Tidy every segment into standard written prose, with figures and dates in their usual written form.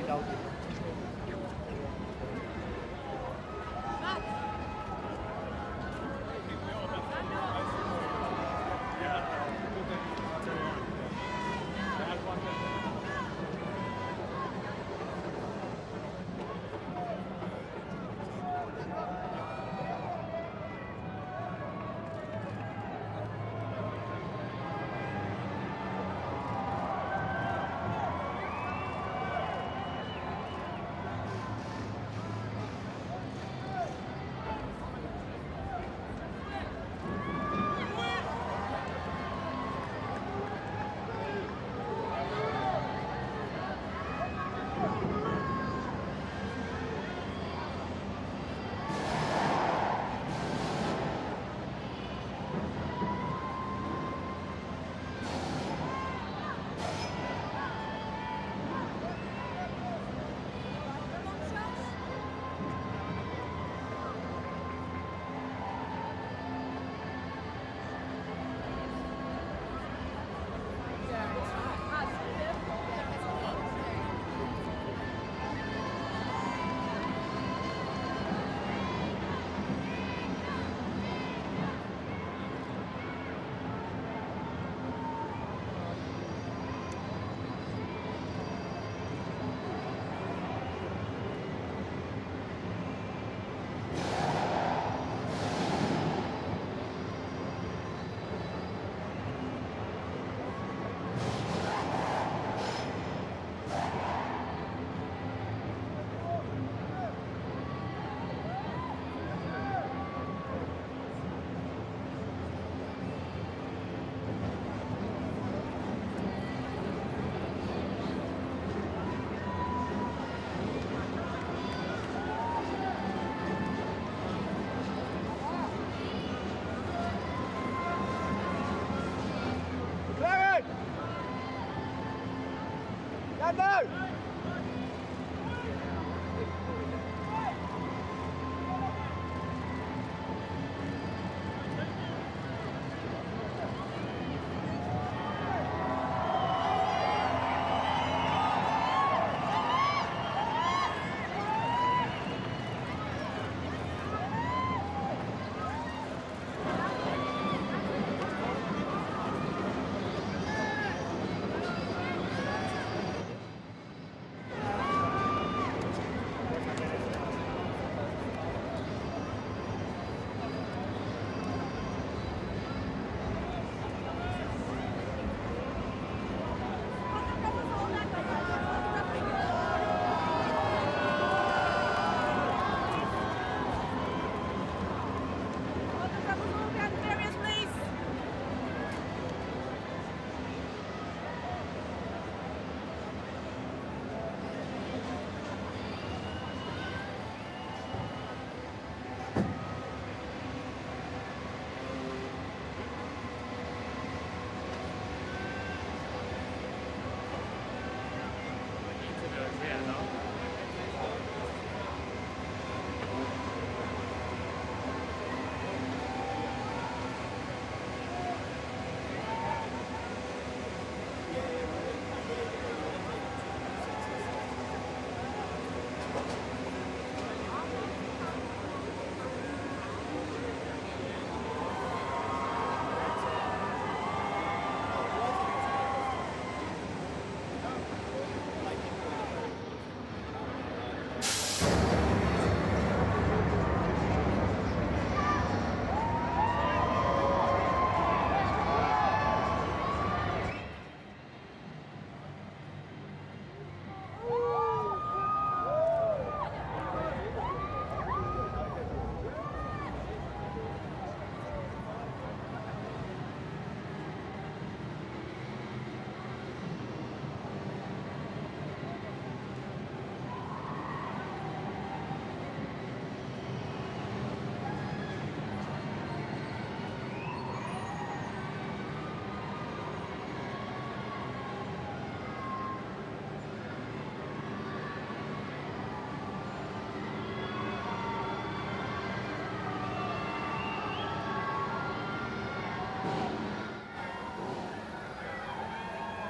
find out.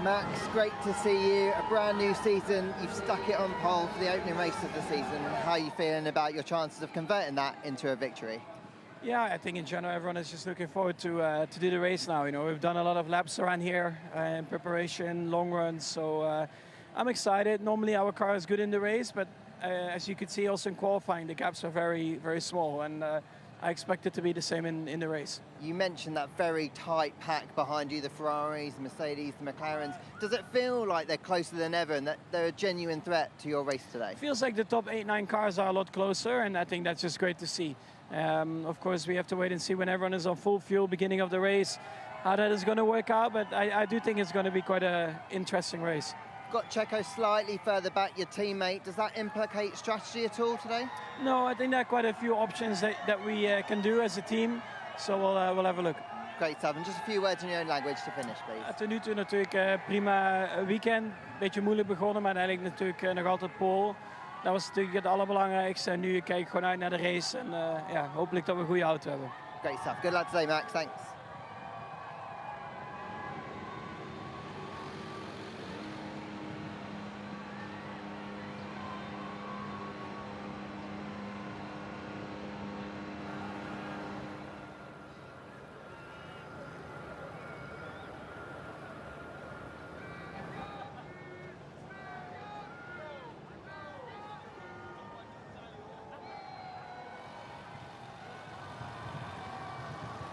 Max, great to see you. A brand new season. You've stuck it on pole for the opening race of the season. How are you feeling about your chances of converting that into a victory? Yeah, I think in general everyone is just looking forward to do the race now. You know, we've done a lot of laps around here in preparation, long runs. So I'm excited. Normally our car is good in the race, but as you could see also in qualifying, the gaps are very, very small. And I expect it to be the same in the race. You mentioned that very tight pack behind you, the Ferraris, the Mercedes, the McLarens. Does it feel like they're closer than ever and that they're a genuine threat to your race today? It feels like the top 8-9 cars are a lot closer, and I think that's just great to see. Of course, we have to wait and see when everyone is on full fuel, beginning of the race, how that is going to work out, but I do think it's going to be quite an interesting race. Got Checo slightly further back, your teammate. Does that implicate strategy at all today? No, I think there are quite a few options that we can do as a team, so we'll have a look. Great stuff. And just a few words in your own language to finish, please. Tot nu toe natuurlijk prima weekend. Beetje moeilijk begonnen, maar uiteindelijk natuurlijk nog altijd pole. Dat was natuurlijk het allerbelangrijkste. En nu kijk ik gewoon uit naar de race en ja, hopelijk dat we een goede auto hebben. Great stuff. Good luck today, Max. Thanks.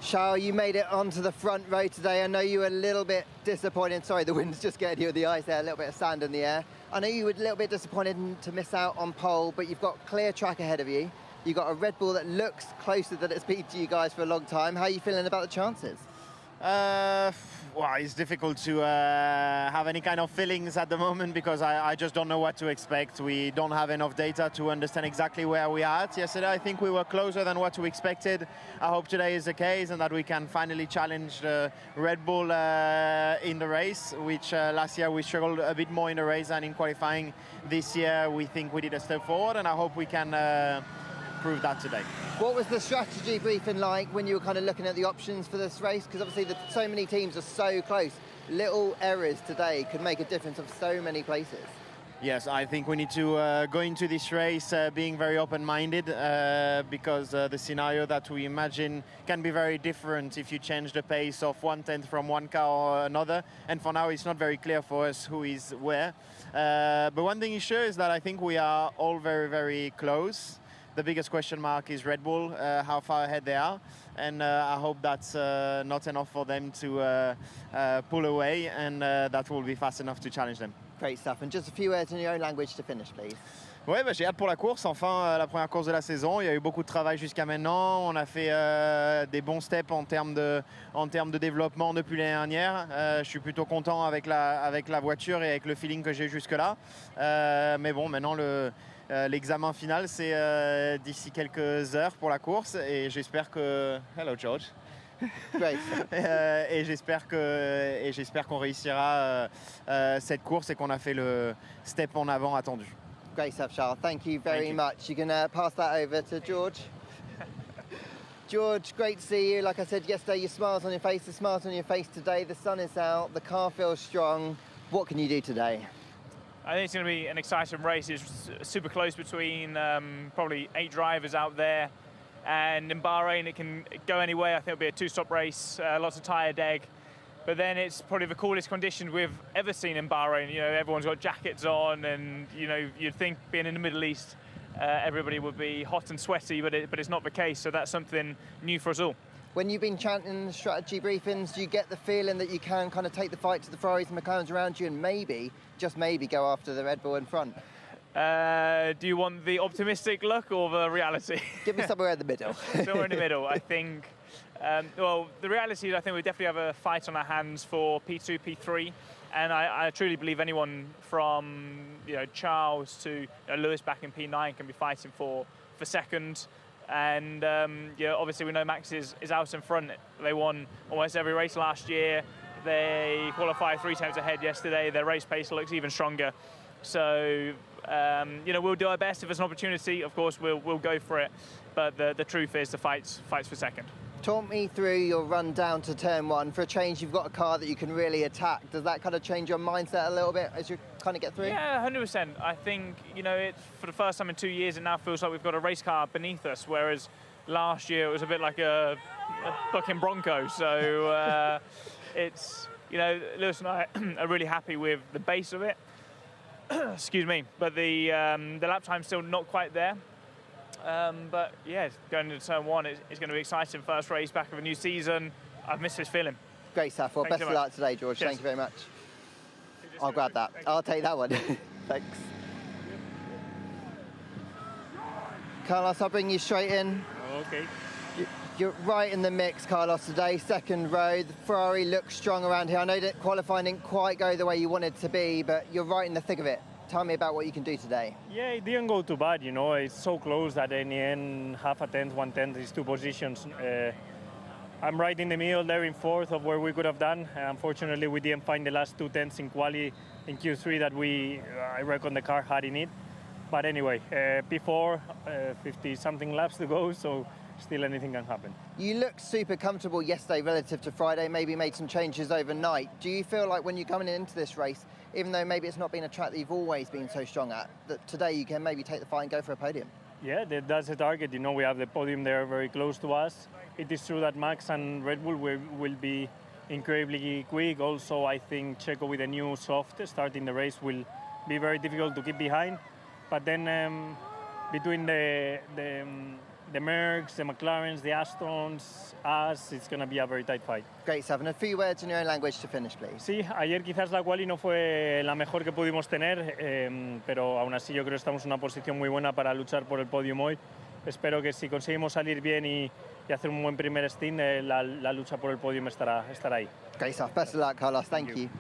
Charles, you made it onto the front row today. I know you were a little bit disappointed. Sorry, the wind's just getting you with the eyes there, a little bit of sand in the air. I know you were a little bit disappointed to miss out on pole, but you've got clear track ahead of you. You've got a Red Bull that looks closer than it's been to you guys for a long time. How are you feeling about the chances? Well, it's difficult to have any kind of feelings at the moment because I just don't know what to expect. We don't have enough data to understand exactly where we are at. Yesterday, I think we were closer than what we expected. I hope today is the case and that we can finally challenge the Red Bull in the race, which last year we struggled a bit more in the race than in qualifying. This year, we think we did a step forward, and I hope we can prove that today. What was the strategy briefing like when you were kind of looking at the options for this race? Because obviously so many teams are so close. Little errors today could make a difference of so many places. Yes, I think we need to go into this race being very open-minded because the scenario that we imagine can be very different if you change the pace of 1/10 from one car or another. And for now, it's not very clear for us who is where. But one thing is sure is that I think we are all very, very close. The biggest question mark is Red Bull, how far ahead they are. And I hope that's not enough for them to pull away and that will be fast enough to challenge them. Great stuff. And just a few words in your own language to finish, please. Ouais, j'ai hâte pour la course. Enfin, la première course de la saison. Il y a eu beaucoup de travail jusqu'à maintenant. On a fait des bons steps en termes de développement depuis l'année dernière. Je suis plutôt content avec la voiture et avec le feeling que j'ai jusque-là. Mais bon, maintenant l'examen final, c'est d'ici quelques heures pour la course et j'espère que... Hello George. Great. Et j'espère qu'on réussira cette course et qu'on a fait le step en avant attendu. Great stuff, Charles. Thank you very much. You can pass that over to George. George, great to see you. Like I said yesterday, your smile's on your face, the smile's on your face today. The sun is out, the car feels strong. What can you do today? I think it's going to be an exciting race. It's super close between probably 8 drivers out there. And in Bahrain, it can go any way. I think it'll be a 2-stop race, lots of tyre deg. But then it's probably the coolest conditions we've ever seen in Bahrain. You know, everyone's got jackets on and, you know, you'd think being in the Middle East, everybody would be hot and sweaty, but it's not the case. So that's something new for us all. When you've been chanting the strategy briefings, do you get the feeling that you can kind of take the fight to the Ferraris and McLarens around you and maybe, just maybe, go after the Red Bull in front? Do you want the optimistic look or the reality? Give me somewhere in the middle. Somewhere in the middle, I think. Well, the reality is I think we definitely have a fight on our hands for P2, P3. And I truly believe anyone from Charles to Lewis back in P9 can be fighting for second. And obviously we know Max is out in front. They won almost every race last year. They qualified 3 times ahead yesterday. Their race pace looks even stronger. So we'll do our best. If there's an opportunity, of course, we'll go for it. But the truth is the fight's for second. Talk me through your run down to turn one. For a change, you've got a car that you can really attack. Does that kind of change your mindset a little bit as you kind of get through? Yeah, 100%. I think, you know, for the first time in 2 years, it now feels like we've got a race car beneath us, whereas last year it was a bit like a bucking Bronco. So it's, you know, Lewis and I are really happy with the base of it. Excuse me, but the lap time's still not quite there. But yeah, going into turn one, it's going to be exciting. First race back of a new season. I've missed this feeling. Great stuff. Well, Thanks best so of much. luck today, George. Cheers. Thank you very much. I'll grab that. I'll take that one. Thanks. Carlos, I'll bring you straight in. Okay. You're right in the mix, Carlos, today. Second row. The Ferrari looks strong around here. I know that qualifying didn't quite go the way you wanted to be, but you're right in the thick of it. Tell me about what you can do today. Yeah, it didn't go too bad, you know. It's so close that in the end, half a tenth, 1/10 is 2 positions. I'm right in the middle there in fourth of where we could have done. Unfortunately, we didn't find the last 2 tenths in quali in Q3 that I reckon the car had in it. But anyway, P4, 50-something laps to go, so still anything can happen. You looked super comfortable yesterday relative to Friday, maybe made some changes overnight. Do you feel like when you're coming into this race, even though maybe it's not been a track that you've always been so strong at, that today you can maybe take the fight and go for a podium? Yeah, that's the target. You know, we have the podium there very close to us. It is true that Max and Red Bull will be incredibly quick. Also, I think Checo with a new soft starting the race will be very difficult to keep behind. But then between the Mercs, the McLarens, the Astons, us, it's going to be a very tight fight. Great stuff. And a few words in your own language to finish, please. Sí, ayer quizás la quali no fue la mejor que pudimos tener, pero aún así yo creo que estamos en una posición muy buena para luchar por el podium hoy. Espero que si conseguimos salir bien y hacer un buen primer stint, la lucha por el podium estará ahí. Great stuff. Best of luck, Carlos. Thank you.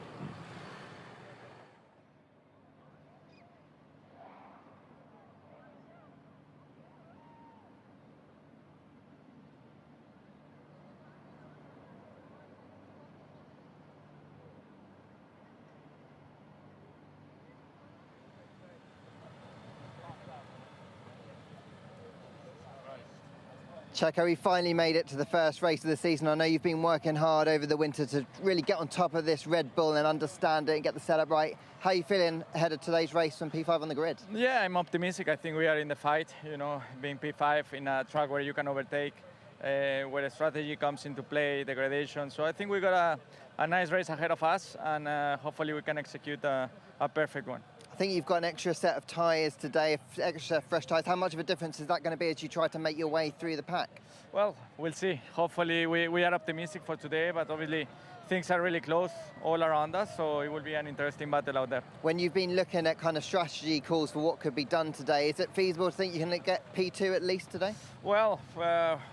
Checo, we finally made it to the first race of the season. I know you've been working hard over the winter to really get on top of this Red Bull and understand it and get the setup right. How are you feeling ahead of today's race from P5 on the grid? Yeah, I'm optimistic. I think we are in the fight, you know, being P5 in a track where you can overtake, where strategy comes into play, degradation. So I think we got a nice race ahead of us, and hopefully we can execute a perfect one. I think you've got an extra set of tyres today, extra fresh tyres. How much of a difference is that going to be as you try to make your way through the pack? Well, we'll see. Hopefully we are optimistic for today, but obviously things are really close all around us, so it will be an interesting battle out there. When you've been looking at kind of strategy calls for what could be done today, is it feasible to think you can get P2 at least today? Well,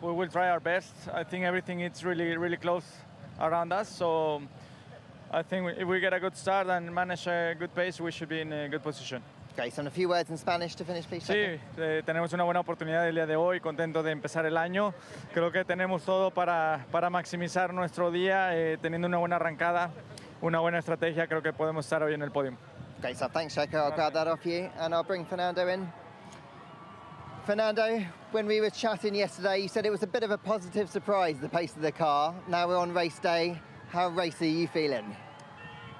we will try our best. I think everything is really, really close around us, so I think if we get a good start and manage a good pace, we should be in a good position. Great, and a few words in Spanish to finish, please. Sí, tenemos una buena oportunidad el día de hoy, contento de empezar el año. Creo que tenemos todo para maximizar nuestro día, teniendo una buena arrancada, una buena estrategia, creo que podemos estar hoy en el podium. Great stuff, thanks Checo, I'll grab that off you and I'll bring Fernando in. Fernando, when we were chatting yesterday, you said it was a bit of a positive surprise, the pace of the car. Now we're on race day. How racy are you feeling?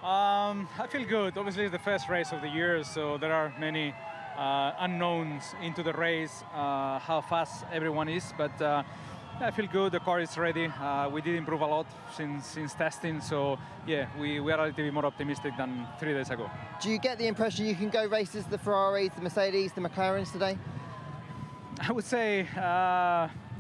I feel good. Obviously, it's the first race of the year, so there are many unknowns into the race, how fast everyone is. But I feel good. The car is ready. We did improve a lot since testing, so yeah, we are a little bit more optimistic than 3 days ago. Do you get the impression you can go races the Ferraris, the Mercedes, the McLarens today? I would say,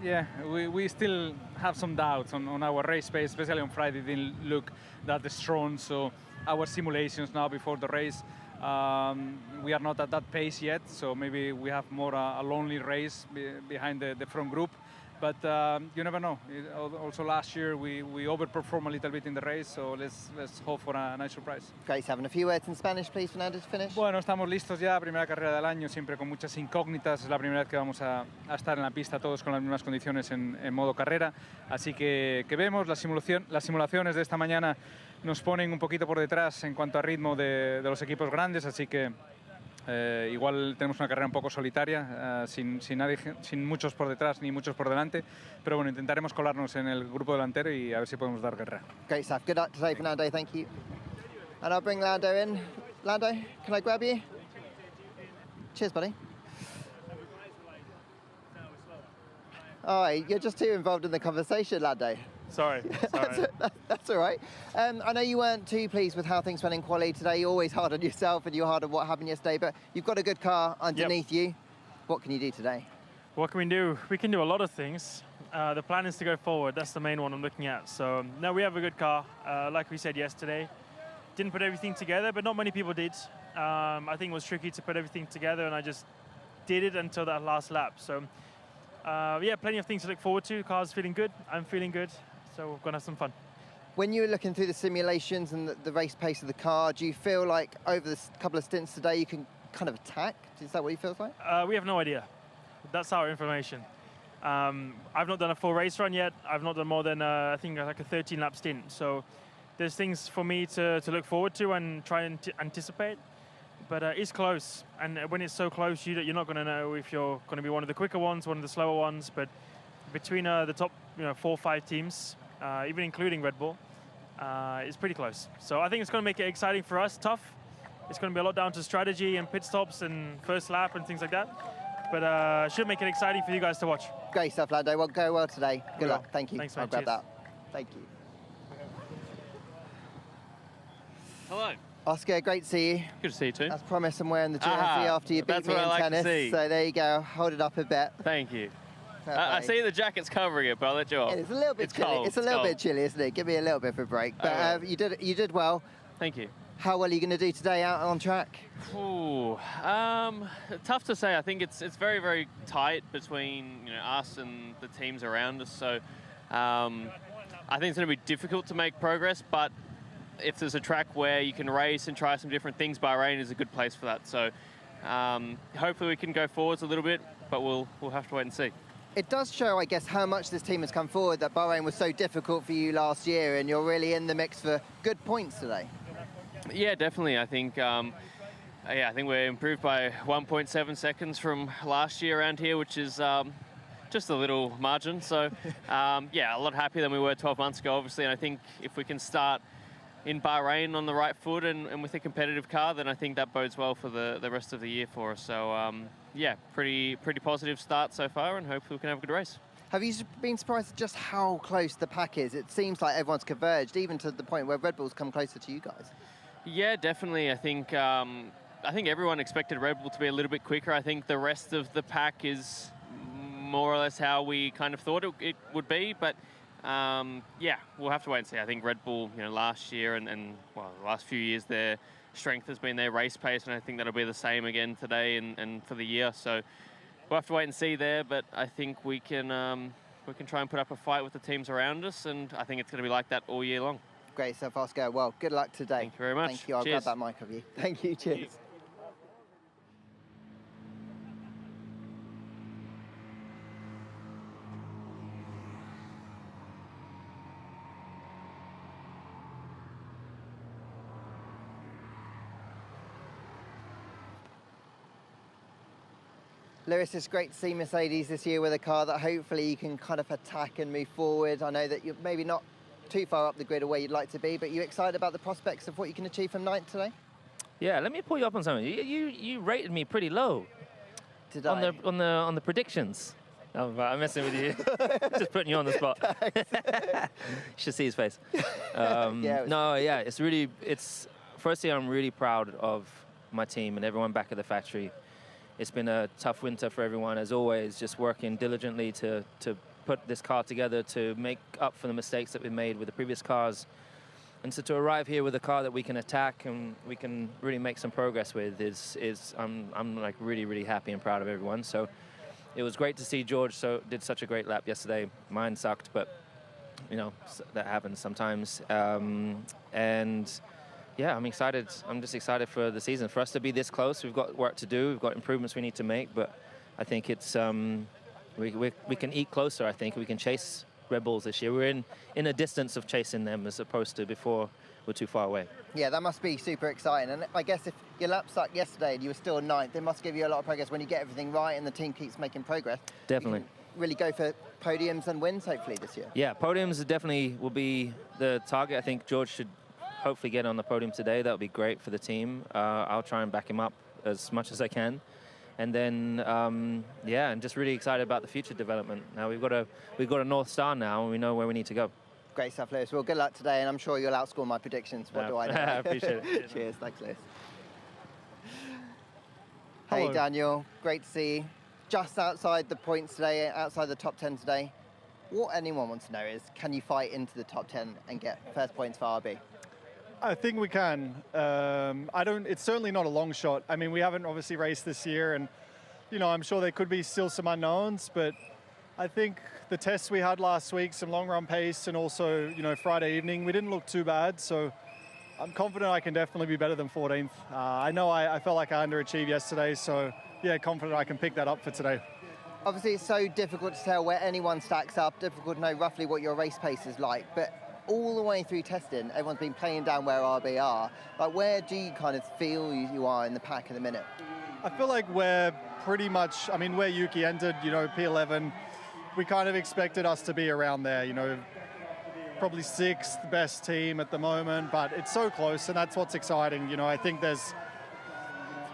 yeah, we still have some doubts on our race pace, especially on Friday. It didn't look that strong, so our simulations now before the race, we are not at that pace yet, so maybe we have more a lonely race behind the front group. But you never know. Also last year we overperformed a little bit in the race, so let's hope for a nice surprise. Great, having a few words in Spanish, please, Fernando, to finish. Bueno, estamos listos ya, primera carrera del año, siempre con muchas incógnitas. Es la primera vez que vamos a estar en la pista todos con las mismas condiciones en modo carrera. Así que vemos, las simulaciones de esta mañana nos ponen un poquito por detrás en cuanto a ritmo de los equipos grandes, así que Igual tenemos una carrera un poco solitaria, sin muchos por detrás ni muchos por delante, pero bueno, intentaremos colarnos en el grupo delantero y a ver si podemos dar guerra. Great stuff. Good luck today, Fernando. Thank you. And I'll bring Lando in. Lando, can I grab you? Cheers, buddy. All right, you're just too involved in the conversation, Lando. Sorry. That's all right. I know you weren't too pleased with how things went in quali today. You're always hard on yourself and you're hard on what happened yesterday, but you've got a good car underneath you. What can you do today? What can we do? We can do a lot of things. The plan is to go forward. That's the main one I'm looking at. So, no, we have a good car. Like we said yesterday, didn't put everything together, but not many people did. I think it was tricky to put everything together, and I just did it until that last lap. So, yeah, plenty of things to look forward to. The car's feeling good. I'm feeling good. So we're going to have some fun. When you were looking through the simulations and the race pace of the car, do you feel like over the couple of stints today you can kind of attack? Is that what it feels like? We have no idea. That's our information. I've not done a full race run yet. I've not done more than, I think, like a 13-lap stint. So there's things for me to look forward to and try and anticipate. But it's close. And when it's so close, you're not going to know if you're going to be one of the quicker ones, one of the slower ones. But between the top 4 or 5 teams, even including Red Bull, it's pretty close. So I think it's going to make it exciting for us, tough. It's going to be a lot down to strategy and pit stops and first lap and things like that. But should make it exciting for you guys to watch. Great stuff, Lando. Well, go well today. Good luck. Thank you. Thanks, man. I'll grab Cheers. that. Thank you. Hello. Oscar, great to see you. Good to see you too. As promised, I'm wearing the jersey Ah, after you beat that's me what in I like to tennis. see. So there you go. Hold it up a bit. Thank you. Fair I play. see the jacket's covering it, but I'll let you off. It's a little bit It's chilly. cold. It's a little bit cold. chilly, isn't it? Give me a little bit of a break. But I will. you did well. Thank you. How well are you going to do today out on track? Ooh, tough to say. I think it's very, very tight between us and the teams around us. So I think it's going to be difficult to make progress. But if there's a track where you can race and try some different things, Bahrain is a good place for that. So hopefully we can go forwards a little bit, but we'll have to wait and see. It does show, I guess, how much this team has come forward, that Bahrain was so difficult for you last year, and you're really in the mix for good points today. Yeah, definitely. I think I think we're improved by 1.7 seconds from last year around here, which is just a little margin. So yeah, a lot happier than we were 12 months ago, obviously. And I think if we can start in Bahrain on the right foot and with a competitive car, then I think that bodes well for the rest of the year for us. So yeah, pretty positive start so far, and hopefully we can have a good race. Have you been surprised at just how close the pack is? It seems like everyone's converged, even to the point where Red Bull's come closer to you guys. Yeah, definitely. I think everyone expected Red Bull to be a little bit quicker. I think the rest of the pack is more or less how we kind of thought it would be, but yeah, we'll have to wait and see. I think Red Bull, last year and well, the last few years, their strength has been their race pace, and I think that'll be the same again today and for the year. So we'll have to wait and see there, but I think we can try and put up a fight with the teams around us, and I think it's going to be like that all year long. Great stuff, Oscar. Well, good luck today. Thank you very much. Thank you. I'll Cheers. grab that mic of you. Thank you. Cheers. Lewis, it's great to see Mercedes this year with a car that hopefully you can kind of attack and move forward. I know that you're maybe not too far up the grid of where you'd like to be, but you excited about the prospects of what you can achieve from ninth today? Yeah, let me pull you up on something. You rated me pretty low. Did on the predictions. Oh, I'm messing with you. Just putting you on the spot. You should see his face. It's firstly, I'm really proud of my team and everyone back at the factory. It's been a tough winter for everyone, as always, just working diligently to put this car together to make up for the mistakes that we made with the previous cars. And so to arrive here with a car that we can attack and we can really make some progress with I'm like really, really happy and proud of everyone. So it was great to see George did such a great lap yesterday. Mine sucked, but that happens sometimes. And yeah, I'm excited. I'm just excited for the season. For us to be this close, we've got work to do. We've got improvements we need to make, but I think it's we can eat closer. I think we can chase Red Bulls this year. We're in a distance of chasing them as opposed to before we're too far away. Yeah, that must be super exciting. And I guess if your lap sucked yesterday and you were still ninth, it must give you a lot of progress when you get everything right and the team keeps making progress. Definitely. Really go for podiums and wins hopefully this year. Yeah, podiums definitely will be the target. I think George should hopefully get on the podium today. That would be great for the team. I'll try and back him up as much as I can. And then, yeah, I'm just really excited about the future development. Now we've got a North Star now, and we know where we need to go. Great stuff, Lewis. Well, good luck today, and I'm sure you'll outscore my predictions. What do I know? I appreciate it. Cheers. Thanks, Lewis. Hello. Hey, Daniel. Great to see you. Just outside the points today, outside the top 10 today. What anyone wants to know is, can you fight into the top 10 and get first points for RB? I think we can. It's certainly not a long shot. I mean, we haven't obviously raced this year, and I'm sure there could be still some unknowns, but I think the tests we had last week, some long run pace, and also Friday evening, we didn't look too bad. So I'm confident I can definitely be better than 14th. I know I felt like I underachieved yesterday, so yeah, confident I can pick that up for today. Obviously, it's so difficult to tell where anyone stacks up. Difficult to know roughly what your race pace is like, but all the way through testing, everyone's been playing down where RB are. Like, where do you kind of feel you are in the pack in the minute? I feel like we're pretty much, where Yuki entered, P11, we kind of expected us to be around there, probably sixth best team at the moment, but it's so close, and that's what's exciting. I think there's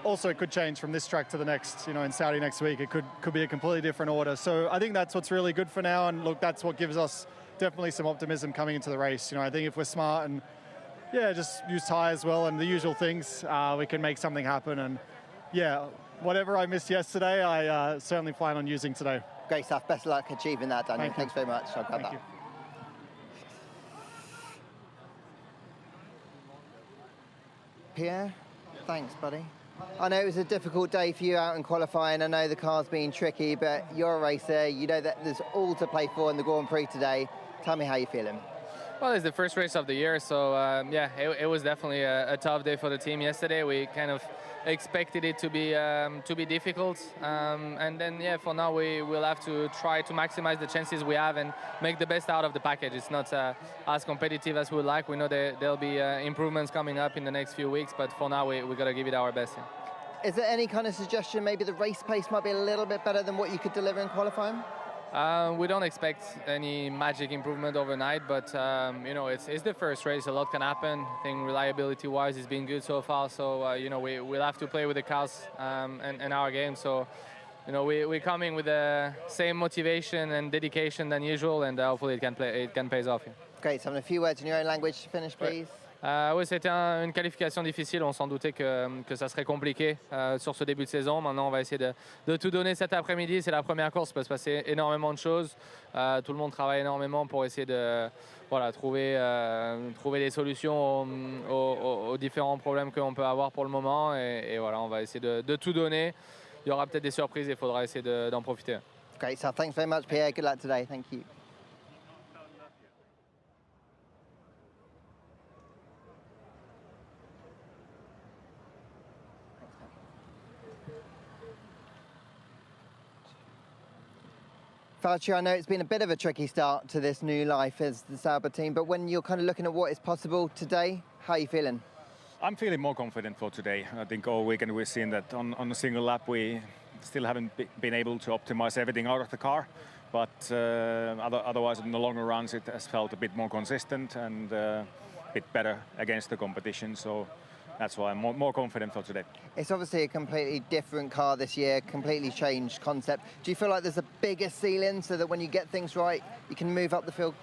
also, it could change from this track to the next, in Saudi next week. It could be a completely different order. So I think that's what's really good for now, and look, that's what gives us definitely some optimism coming into the race. I think if we're smart and just use tyres well and the usual things, we can make something happen. And whatever I missed yesterday, I certainly plan on using today. Great stuff. Best of luck achieving that, Daniel. Thanks very much. I'll grab Thank that. you. Pierre, thanks, buddy. I know it was a difficult day for you out in qualifying. I know the car's been tricky, but you're a racer. You know that there's all to play for in the Grand Prix today. Tell me how you're feeling. Well, it's the first race of the year, so it was definitely a tough day for the team yesterday. We kind of expected it to be difficult, and then for now we will have to try to maximize the chances we have and make the best out of the package. It's not as competitive as we would like. We know there'll be improvements coming up in the next few weeks, but for now we got to give it our best. Is there any kind of suggestion maybe the race pace might be a little bit better than what you could deliver in qualifying? We don't expect any magic improvement overnight, but it's the first race. A lot can happen. I think reliability-wise, it's been good so far. So we'll have to play with the cars and our game. So we're coming with the same motivation and dedication than usual, and hopefully it can pay off. Great. So, a few words in your own language to finish, please. Oui, c'était une qualification difficile. On s'en doutait que ça serait compliqué sur ce début de saison. Maintenant, on va essayer de tout donner cet après-midi. C'est la première course, il peut se passer énormément de choses. Tout le monde travaille énormément pour essayer de trouver des solutions aux différents problèmes que l'on peut avoir pour le moment. Et voilà, on va essayer de tout donner. Il y aura peut-être des surprises et il faudra essayer d'en profiter. Great stuff. Thanks very much, Pierre. Good luck today. Thank you. Valtteri, I know it's been a bit of a tricky start to this new life as the Sauber team, but when you're kind of looking at what is possible today, how are you feeling? I'm feeling more confident for today. I think all weekend we've seen that on a single lap we still haven't been able to optimize everything out of the car, but otherwise in the longer runs it has felt a bit more consistent and a bit better against the competition. So that's why I'm more confident for today. It's obviously a completely different car this year, completely changed concept. Do you feel like there's a bigger ceiling so that when you get things right, you can move up the field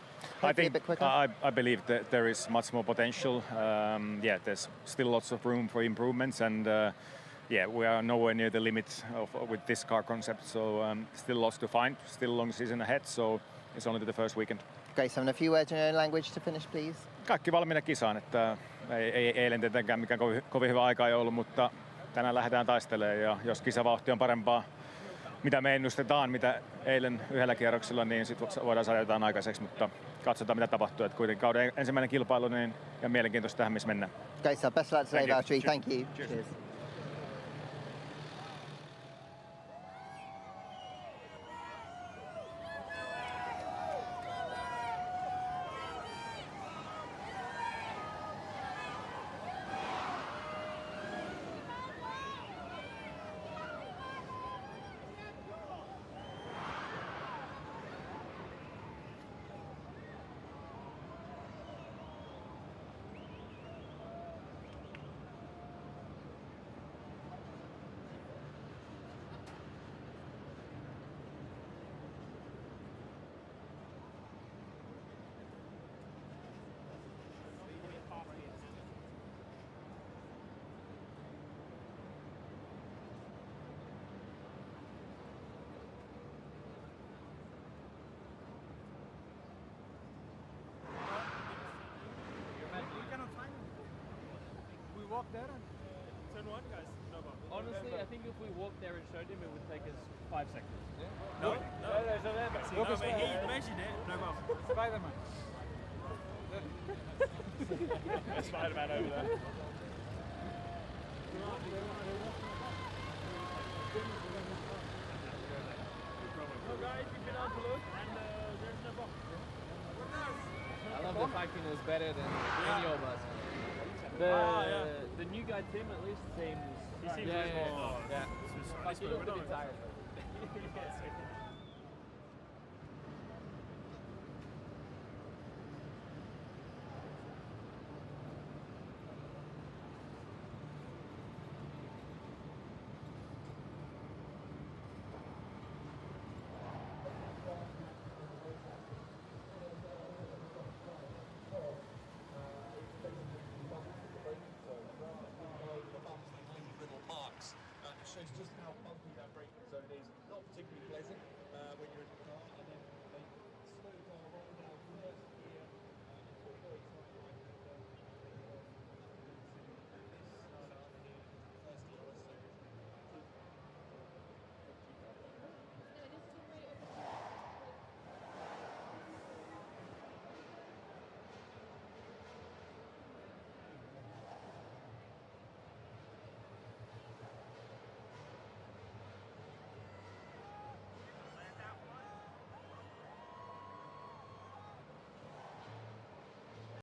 I think a bit quicker? I believe that there is much more potential. There's still lots of room for improvements, and we are nowhere near the limit with this car concept. So still lots to find, still a long season ahead. So it's only the first weekend. Great, so a few words in your own language to finish, please. Kaikki valmiina kisaan, että ei eilen tietenkään mikään kovin hyvä aika ei ollut, mutta tänään lähdetään taistelemaan ja jos kisavauhti on parempaa, mitä me ennustetaan, mitä eilen yhdellä kierroksella, niin sitten voidaan saada jotain aikaiseksi, mutta katsotaan mitä tapahtuu. Että kuitenkin kauden ensimmäinen kilpailu niin, ja mielenkiintoista tähän, missä mennään. Great, so best of luck today, Valtteri. Thank you. Cheers. walk there? Turn 1, guys. No problem. Honestly, I think if we walked there and showed him, it would take us 5 seconds. No. Go for He mentioned it. No problem. Spider-Man. Spider-Man over there. So guys, we've been out to look and there's no box. I love the fact he knows better than any of us. The new guy Tim at least seems. He seems Yeah. Like he looked a bit tired. Shows just how bumpy that braking zone is. Not particularly pleasant when you're in the car. And then